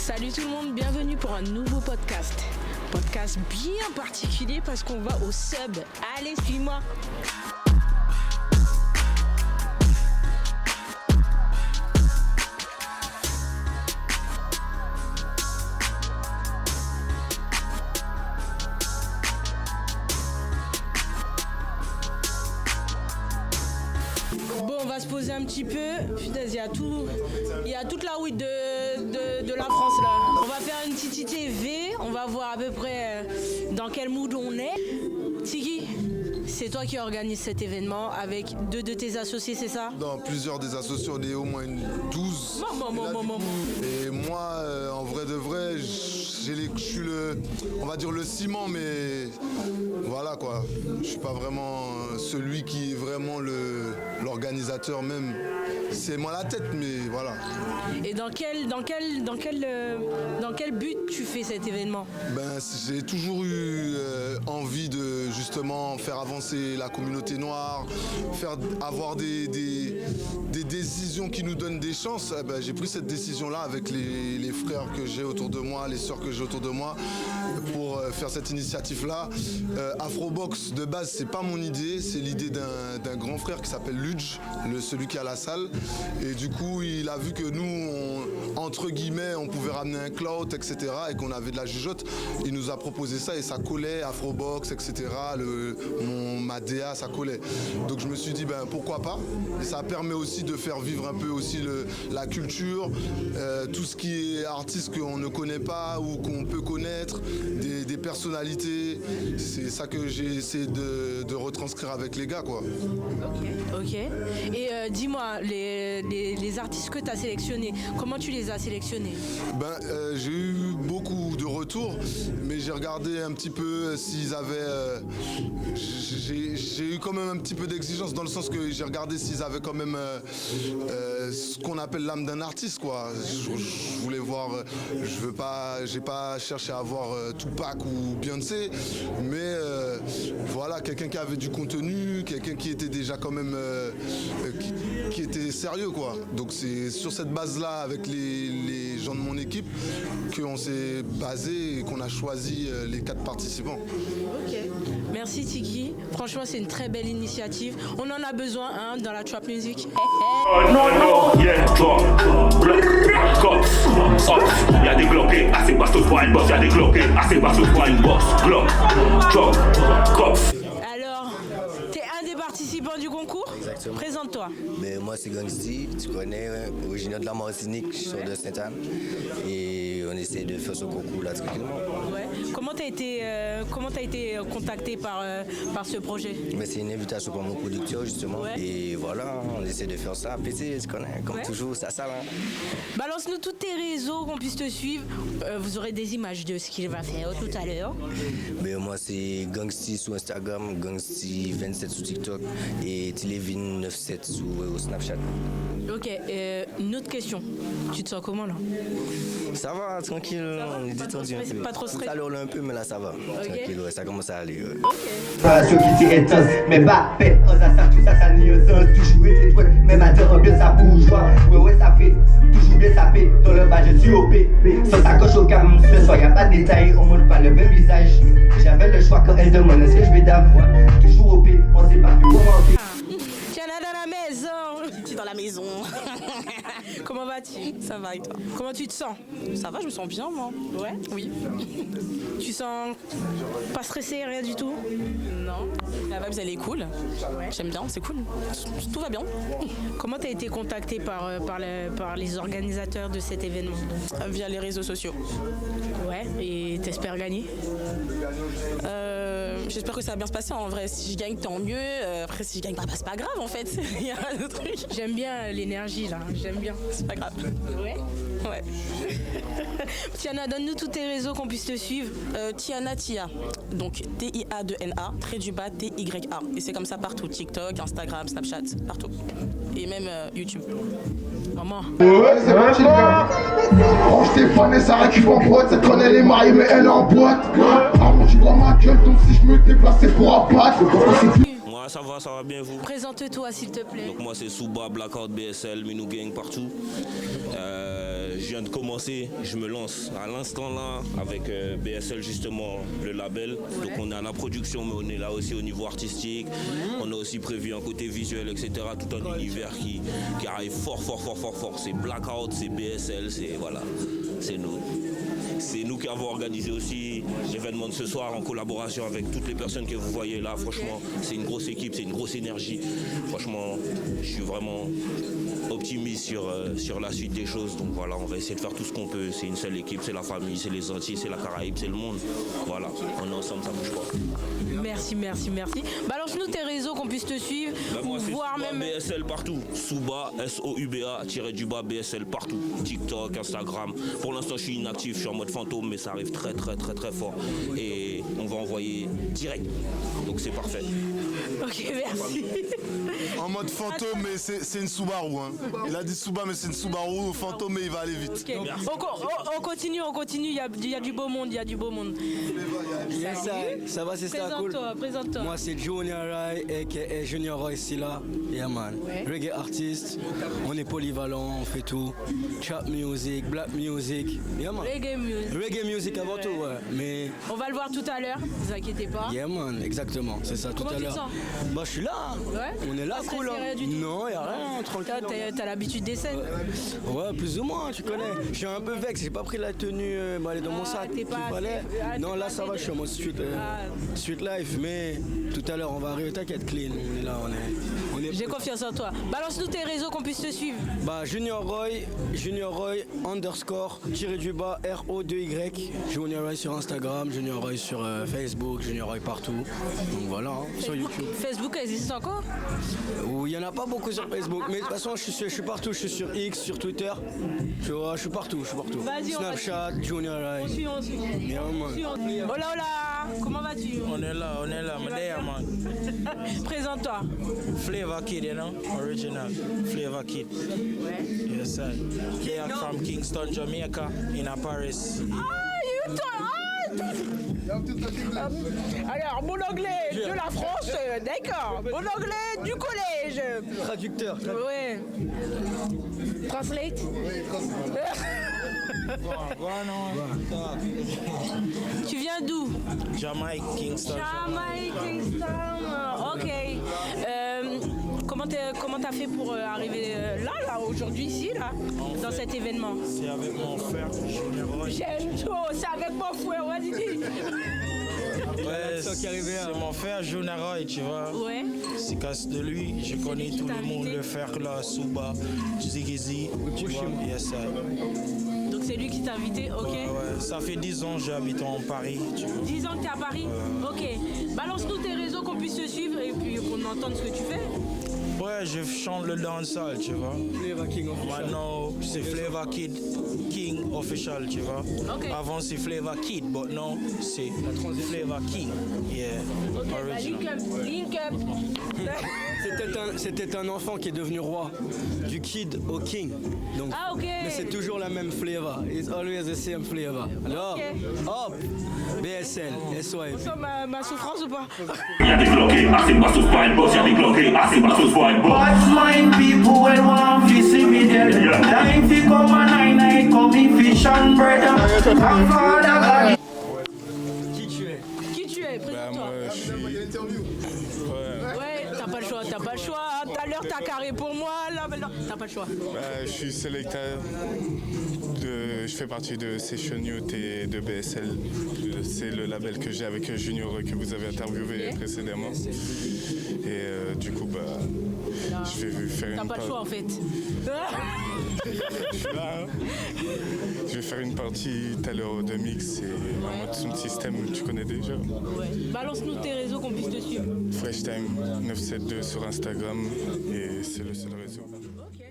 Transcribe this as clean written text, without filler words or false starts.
Salut tout le monde, bienvenue pour un nouveau podcast. Podcast bien particulier parce qu'on va au sub. Allez, suis-moi. Bon, on va se poser un petit peu. Putain, il y a toute la route de la France là. On va faire une petite ITV, on va voir à peu près dans quel mood on est. Tiki, c'est toi qui organise cet événement avec deux de tes associés, c'est ça? Dans plusieurs des associés, on est au moins 12. Et moi, en vrai de vrai, je suis on va dire le ciment, mais voilà quoi. Je suis pas vraiment celui qui est vraiment l'organisateur même. C'est moi la tête, mais voilà. Et dans quel but tu fais cet événement? J'ai toujours eu envie de justement faire avancer la communauté noire, avoir des décisions qui nous donnent des chances. J'ai pris cette décision-là avec les frères que j'ai autour de moi, les sœurs que j'ai autour de moi, pour faire cette initiative-là. Afrobox, de base, c'est pas mon idée, c'est l'idée d'un grand frère qui s'appelle Ludge, celui qui a la salle. Et du coup, il a vu que nous, entre guillemets, on pouvait ramener un clout, etc. et qu'on avait de la jugeote. Il nous a proposé ça et ça collait, Afrobox, etc. Ma DA, ça collait. Donc je me suis dit, pourquoi pas. Et ça permet aussi de faire vivre un peu aussi la culture, tout ce qui est artiste qu'on ne connaît pas ou qu'on peut connaître, des personnalités. C'est ça que j'ai essayé de retranscrire avec les gars, quoi. Ok. Et dis-moi, les artistes que tu as sélectionnés, comment tu les as sélectionnés? J'ai eu beaucoup de retours, mais j'ai regardé un petit peu s'ils avaient... j'ai eu quand même un petit peu d'exigence dans le sens que j'ai regardé s'ils avaient quand même ce qu'on appelle l'âme d'un artiste, quoi. Je voulais voir... j'ai pas cherché à avoir Tupac ou Beyoncé, mais voilà, quelqu'un qui avait du contenu, quelqu'un qui était déjà quand même... qui était sérieux, quoi. Donc c'est sur cette base-là, avec les gens de mon équipe, qu'on s'est basé et qu'on a choisi les 4 participants. Ok. Merci Tiki. Franchement, c'est une très belle initiative. On en a besoin dans la trap music. Yeah, drop, cops, il y a des glockés, assez bastos pour une boss, il y a des glockés, assez bastos pour une boss, glock, drop, cops. Alors, t'es un des participants du concours? Exactement. Présente-toi. Mais moi c'est Gangsti, tu connais, originaire de la Martinique, je suis de Sainte-Anne et on essaie de faire ce concours là tranquillement. Ouais. Comment t'as été contacté par ce projet? Mais c'est une invitation par mon producteur justement, ouais. Et voilà, on essaie de faire ça. PC, tu connais, comme ouais. toujours, ça là. Balance-nous tous tes réseaux qu'on puisse te suivre. Vous aurez des images de ce qu'il va faire tout à l'heure. Mais moi c'est Gangsti sur Instagram, Gangsti27 sur TikTok et Tilevin97 sur Snapchat. Ok, une autre question. Tu te sens comment là? Ça va, tranquille, on est détendu un peu. Pas trop stressé. Ça l'heure un peu, mais là ça va. Okay. Tranquille, ouais, ça commence à aller. Ouais. Ceux qui tiraient tous, mais bah, fait, on ça, tout ça, ça n'y est, toujours été toi, même à dire bien ça bourgeois. Ouais, ça fait toujours bien sapé, dans le bas, je suis OP. Sans ta coche au cam, ce soir, y'a pas de détails, on montre pas le même visage. J'avais le choix quand elle demande est-ce que je vais d'avoir. Toujours OP, on sait pas plus comment faire. Tiana dans la maison. Je suis dans la maison. Comment vas-tu? Ça va et toi? Comment tu te sens? Ça va, je me sens bien moi. Ouais? Oui. Tu sens pas stressé, rien du tout? Non. La vibe elle est cool. Ouais. J'aime bien, c'est cool. Tout va bien. Comment t'as été contacté par les organisateurs de cet événement? Via les réseaux sociaux. Ouais, et t'espères gagner? J'espère que ça va bien se passer en vrai. Si je gagne, tant mieux. Après, si je gagne pas, c'est pas grave en fait. Il y a un autre truc. J'aime bien l'énergie là, j'aime bien. C'est pas grave. Ouais? Ouais. Tiana, donne-nous tous tes réseaux qu'on puisse te suivre. Tiana Tia. Donc TIA2NA, _TYA. Et c'est comme ça partout. TikTok, Instagram, Snapchat, partout. Et même YouTube. Maman. Ouais, c'est parti les gars. Oh Stéphane et Sarah qui font boîte, cette conne elle est mariée mais elle est en boîte. Ah moi tu vois ma gueule donc si je me déplace c'est pour abattre. Moi ça va bien vous. Présente-toi s'il te plaît. Donc moi c'est Souba, Blackout, BSL, Minou Gang partout. je viens de commencer, je me lance à l'instant là avec BSL justement, le label. Donc on est à la production, mais on est là aussi au niveau artistique. On a aussi prévu un côté visuel, etc. Tout un univers qui arrive fort. C'est Blackout, c'est BSL, c'est nous. C'est nous qui avons organisé aussi l'événement de ce soir en collaboration avec toutes les personnes que vous voyez là. Franchement, c'est une grosse équipe, c'est une grosse énergie. Franchement, je suis vraiment optimiste sur la suite des choses. Donc voilà, on va essayer de faire tout ce qu'on peut. C'est une seule équipe, c'est la famille, c'est les Antilles, c'est la Caraïbe, c'est le monde. Voilà, on est ensemble, ça bouge pas. Merci. Balance-nous tes réseaux qu'on puisse te suivre, Moi, ou c'est voir Souba même. BSL partout. Souba, SOUBA, BSL partout. TikTok, Instagram. Pour l'instant, je suis inactif, je suis en mode fantôme, mais ça arrive très fort. Et on va envoyer direct. Donc c'est parfait. Ok, merci. En mode fantôme, mais c'est une Subaru. Hein. Il a dit Suba, mais c'est une Subaru. Fantôme, mais il va aller vite. Okay. On continue. Il y a du beau monde, Ça va, c'est ça, cool. Présente-toi. Moi, c'est Junior Rai, a.k.a. Junior Roy Silla. Yeah, man. Ouais. Reggae artiste. On est polyvalent, on fait tout. Trap music, black music. Yeah, man. Reggae music avant tout, ouais. Mais... On va le voir tout à l'heure, ne vous inquiétez pas. Yeah, man, exactement. C'est ça, tout à l'heure. Comment tu te sens? Bah, je suis là. Ouais. On est là, cool. Rien du tout. Non, y a rien, tranquille. T'as l'habitude des scènes. Ouais, plus ou moins, tu connais. Je suis un peu vexe, j'ai pas pris la tenue dans mon sac qu'il fallait. Non, là, ça va, je suis en mode street life. Mais tout à l'heure, on va arriver, t'inquiète, clean. On est là, on est... J'ai confiance en toi. Balance-nous tes réseaux qu'on puisse te suivre. Bah, Junior Roy _ tiré du bas RO2Y. Junior Roy sur Instagram, Junior Roy sur Facebook, Junior Roy partout. Donc voilà, hein, sur YouTube. Facebook existe encore? Il y en a pas beaucoup sur Facebook, mais de toute façon, je suis partout. Je suis sur X, sur Twitter. Tu vois, je suis partout. Vas-y, Snapchat, Junior Roy. On suit. Yeah, man. Hola, comment vas-tu? On est là, man. Présente-toi. Flavor Kid, you know, original. Flavor Kid. Yes, sir. They are from Kingston, Jamaica, in Paris. Alors, mon anglais de la France, d'accord. Mon anglais du collège. Traducteur. Ouais. Translate. Tu viens d'où? Jamaica, Kingston. Ok. Comment t'as fait pour arriver là, aujourd'hui, ici, là, dans cet événement? C'est avec mon frère, Junior Roy. J'aime trop, c'est avec mon frère, vas-y. Ouais, c'est mon frère Junior Roy, tu vois. Ouais. C'est casse de lui, je connais tout le monde, le frère là, Souba, Ziggy, tu vois, yes, sir. Donc c'est lui qui t'a invité, ok. Ouais, ça fait 10 ans que j'habite en Paris, tu vois. 10 ans que t'es à Paris, ok. Balance-nous tes réseaux qu'on puisse te suivre et puis qu'on entende ce que tu fais. Ouais, je chante le dancehall, tu vois. Flavor King official. Maintenant, c'est Flavor Kid King official, tu vois. Okay. Avant, c'est Flavor Kid, mais non, c'est Flavor King. Yeah, original. Link up. C'était un enfant qui est devenu roi, du kid au king. Donc, ah, ok. Mais c'est toujours la même flavor. It's always the same flavor. Alors, hop, BSL, SY. On sent ma souffrance ou pas? Y'a des bloqués, assez bastos pour un boss, y'a des bloqués, assez bastos pour un boss. Watch my people when one fi see me dead. Time fi come and I come in fish and bread. I'm father God. Qui tu es? Qui tu es? Présente-toi. Ouais, t'as pas le choix. Tout à l'heure, t'as carré pour moi. Là, maintenant, t'as pas le choix. Je suis sélecteur. Je fais partie de Session Youth et de BSL. C'est le label que j'ai avec Junior que vous avez interviewé précédemment. Et du coup, je vais faire une... T'as pas le choix en fait. Je suis là. Je vais faire une partie tout à l'heure de mix et en mode sound system, tu connais déjà. Ouais. Balance-nous tes réseaux qu'on puisse te suivre. Fresh Time 972 sur Instagram et c'est le seul réseau. Ok.